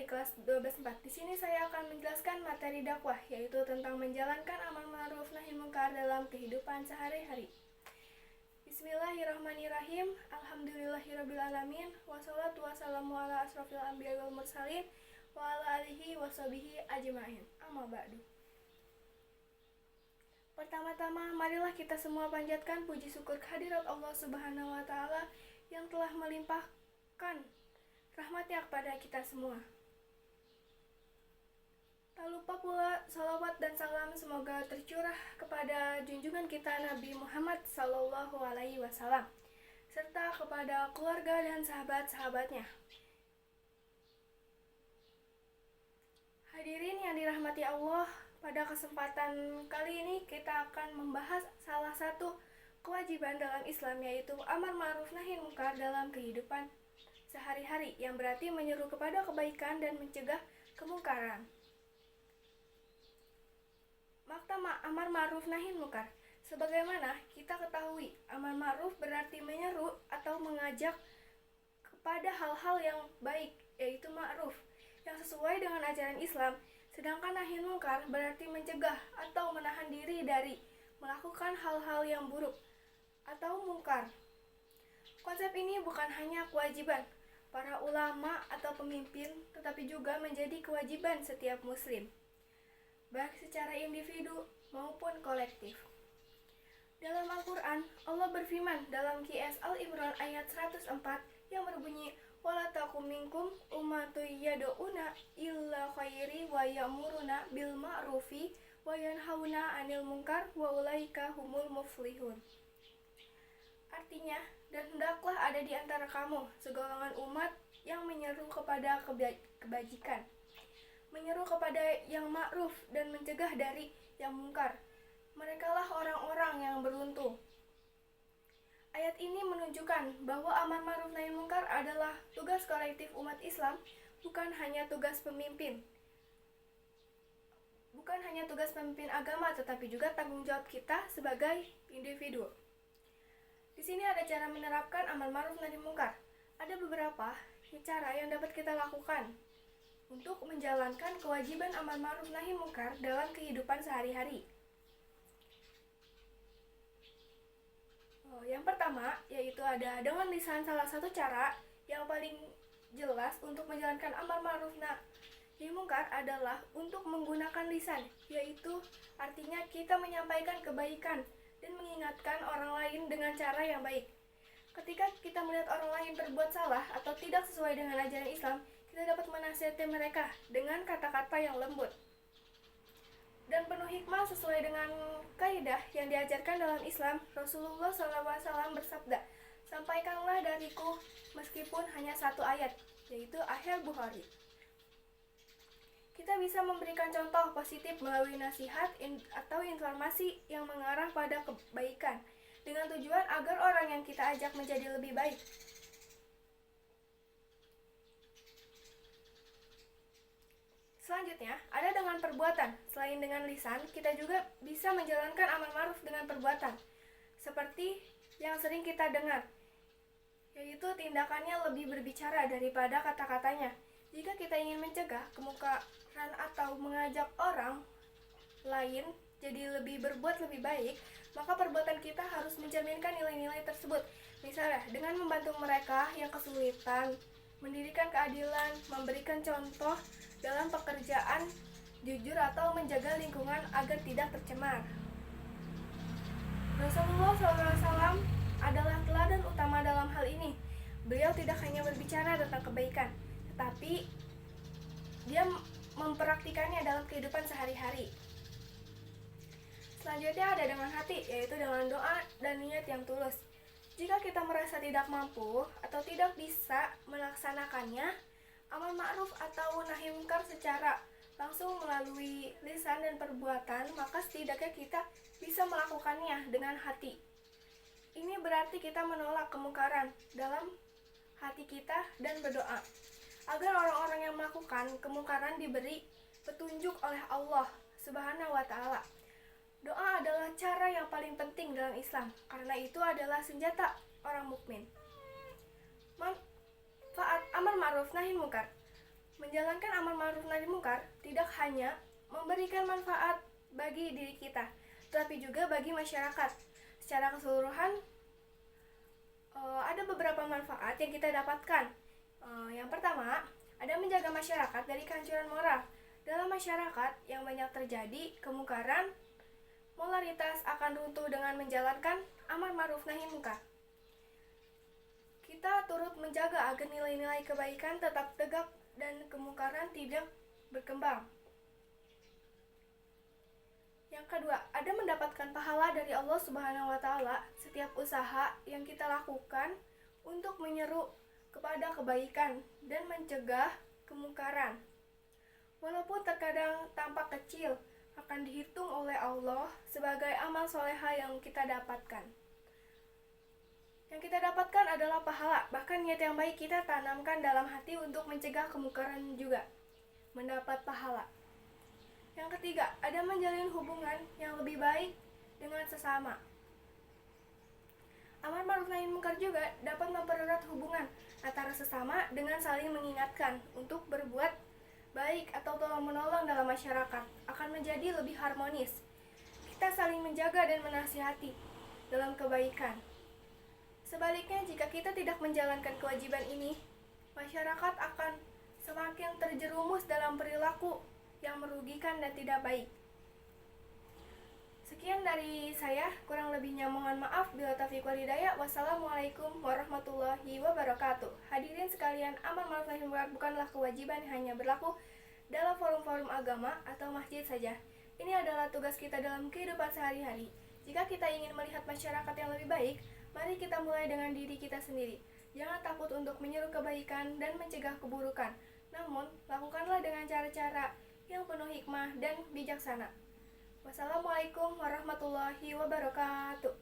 dari kelas 12/4. Di sini saya akan menjelaskan materi dakwah, yaitu tentang menjalankan amar ma'ruf nahi munkar dalam kehidupan sehari-hari. Bismillahirrahmanirrahim. Alhamdulillahirrabbilalamin. Wassalatu wassalamu ala asrofil anbiya wal mursalin wa ala alihi washabihi ajma'in. Amma ba'du. Pertama-tama, marilah kita semua panjatkan puji syukur kehadirat Allah Subhanahu wa Ta'ala yang telah melimpahkan rahmatnya kepada kita semua. Tak lupa pula salawat dan salam semoga tercurah kepada junjungan kita Nabi Muhammad Sallallahu Alaihi Wasallam serta kepada keluarga dan sahabat-sahabatnya. Hadirin yang dirahmati Allah, pada kesempatan kali ini kita akan membahas salah satu kewajiban dalam Islam, yaitu amar ma'ruf nahi munkar dalam kehidupan sehari-hari, yang berarti menyeru kepada kebaikan dan mencegah kemungkaran. Makna amar ma'ruf nahi munkar. Sebagaimana kita ketahui, amar ma'ruf berarti menyeru atau mengajak kepada hal-hal yang baik, yaitu ma'ruf, yang sesuai dengan ajaran Islam. Sedangkan nahi munkar berarti mencegah atau menahan diri dari melakukan hal-hal yang buruk atau mungkar. Konsep ini bukan hanya kewajiban para ulama atau pemimpin, tetapi juga menjadi kewajiban setiap muslim, baik secara individu maupun kolektif. Dalam Al-Quran, Allah berfirman dalam QS Al-Imran ayat 104 yang berbunyi, "Wala takum minkum ummatun yad'una illa khairi wa ya'muruna bil ma'rufi wa yanhauna 'anil munkar wa ulaika humul muflihun." Artinya, dan hendaklah ada di antara kamu segolongan umat yang menyeru kepada kebajikan, menyeru kepada yang ma'ruf dan mencegah dari yang mungkar. Merekalah orang-orang yang beruntung. Ayat ini menunjukkan bahwa amar ma'ruf nahi munkar adalah tugas kolektif umat Islam, bukan hanya tugas pemimpin. Bukan hanya tugas pemimpin agama, tetapi juga tanggung jawab kita sebagai individu. Di sini ada cara menerapkan amar ma'ruf nahi munkar. Ada beberapa cara yang dapat kita lakukan untuk menjalankan kewajiban amar ma'ruf nahi munkar dalam kehidupan sehari-hari. Yang pertama, yaitu ada dengan lisan. Salah satu cara yang paling jelas untuk menjalankan amar ma'ruf nahi munkar adalah untuk menggunakan lisan, yaitu artinya kita menyampaikan kebaikan dan mengingatkan orang lain dengan cara yang baik. Ketika kita melihat orang lain berbuat salah atau tidak sesuai dengan ajaran Islam, kita dapat menasihati mereka dengan kata-kata yang lembut dan penuh hikmah sesuai dengan kaidah yang diajarkan dalam Islam. Rasulullah SAW bersabda, "Sampaikanlah dariku meskipun hanya satu ayat," yaitu Akhir Bukhari. Kita bisa memberikan contoh positif melalui nasihat atau informasi yang mengarah pada kebaikan, dengan tujuan agar orang yang kita ajak menjadi lebih baik. Selanjutnya, ada dengan perbuatan. Selain dengan lisan, kita juga bisa menjalankan amar ma'ruf dengan perbuatan, seperti yang sering kita dengar, yaitu tindakannya lebih berbicara daripada kata-katanya. Jika kita ingin mencegah kemungkaran atau mengajak orang lain jadi berbuat lebih baik, maka perbuatan kita harus mencerminkan nilai-nilai tersebut. Misalnya, dengan membantu mereka yang kesulitan, mendirikan keadilan, memberikan contoh dalam pekerjaan jujur, atau menjaga lingkungan agar tidak tercemar. Rasulullah SAW adalah teladan utama dalam hal ini. Beliau tidak hanya berbicara tentang kebaikan, tetapi dia mempraktikannya dalam kehidupan sehari-hari. Selanjutnya ada dengan hati, yaitu dengan doa dan niat yang tulus. Jika kita merasa tidak mampu atau tidak bisa melaksanakannya, amar ma'ruf atau nahi munkar secara langsung melalui lisan dan perbuatan, maka setidaknya kita bisa melakukannya dengan hati. Ini berarti kita menolak kemungkaran dalam hati kita dan berdoa agar orang-orang yang melakukan kemungkaran diberi petunjuk oleh Allah Subhanahu wa Ta'ala. Doa adalah cara yang paling penting dalam Islam, karena itu adalah senjata orang mukmin. Manfaat amar ma'ruf nahi munkar. Menjalankan amar ma'ruf nahi mungkar tidak hanya memberikan manfaat bagi diri kita, tetapi juga bagi masyarakat. Secara keseluruhan, ada beberapa manfaat yang kita dapatkan. Yang pertama, ada menjaga masyarakat dari kehancuran moral. Dalam masyarakat yang banyak terjadi kemungkaran, moralitas akan runtuh dengan menjalankan amar ma'ruf nahi mungkar. Kita turut menjaga agar nilai-nilai kebaikan tetap tegak dan kemungkaran tidak berkembang. Yang kedua, ada mendapatkan pahala dari Allah Subhanahu wa taala setiap usaha yang kita lakukan untuk menyeru kepada kebaikan dan mencegah kemungkaran. Walaupun terkadang tampak kecil, akan dihitung oleh Allah sebagai amal soleha yang kita dapatkan. Yang kita dapatkan adalah pahala, bahkan niat yang baik kita tanamkan dalam hati untuk mencegah kemungkaran juga mendapat pahala. Yang ketiga, ada menjalin hubungan yang lebih baik dengan sesama. Amar ma'ruf nahi mungkar juga dapat mempererat hubungan antara sesama dengan saling mengingatkan untuk berbuat baik atau tolong-menolong dalam masyarakat akan menjadi lebih harmonis. Kita saling menjaga dan menasihati dalam kebaikan. Sebaliknya, jika kita tidak menjalankan kewajiban ini, masyarakat akan semakin terjerumus dalam perilaku yang merugikan dan tidak baik. Sekian dari saya, kurang lebihnya mohon maaf. Bila taufiq wal hidayah. Wassalamualaikum warahmatullahi wabarakatuh. Hadirin sekalian, amar ma'ruf nahi mungkar bukanlah kewajiban yang hanya berlaku dalam forum-forum agama atau masjid saja. Ini adalah tugas kita dalam kehidupan sehari-hari. Jika kita ingin melihat masyarakat yang lebih baik, mari kita mulai dengan diri kita sendiri. Jangan takut untuk menyeru kebaikan dan mencegah keburukan. Namun, lakukanlah dengan cara-cara yang penuh hikmah dan bijaksana. Wassalamualaikum warahmatullahi wabarakatuh.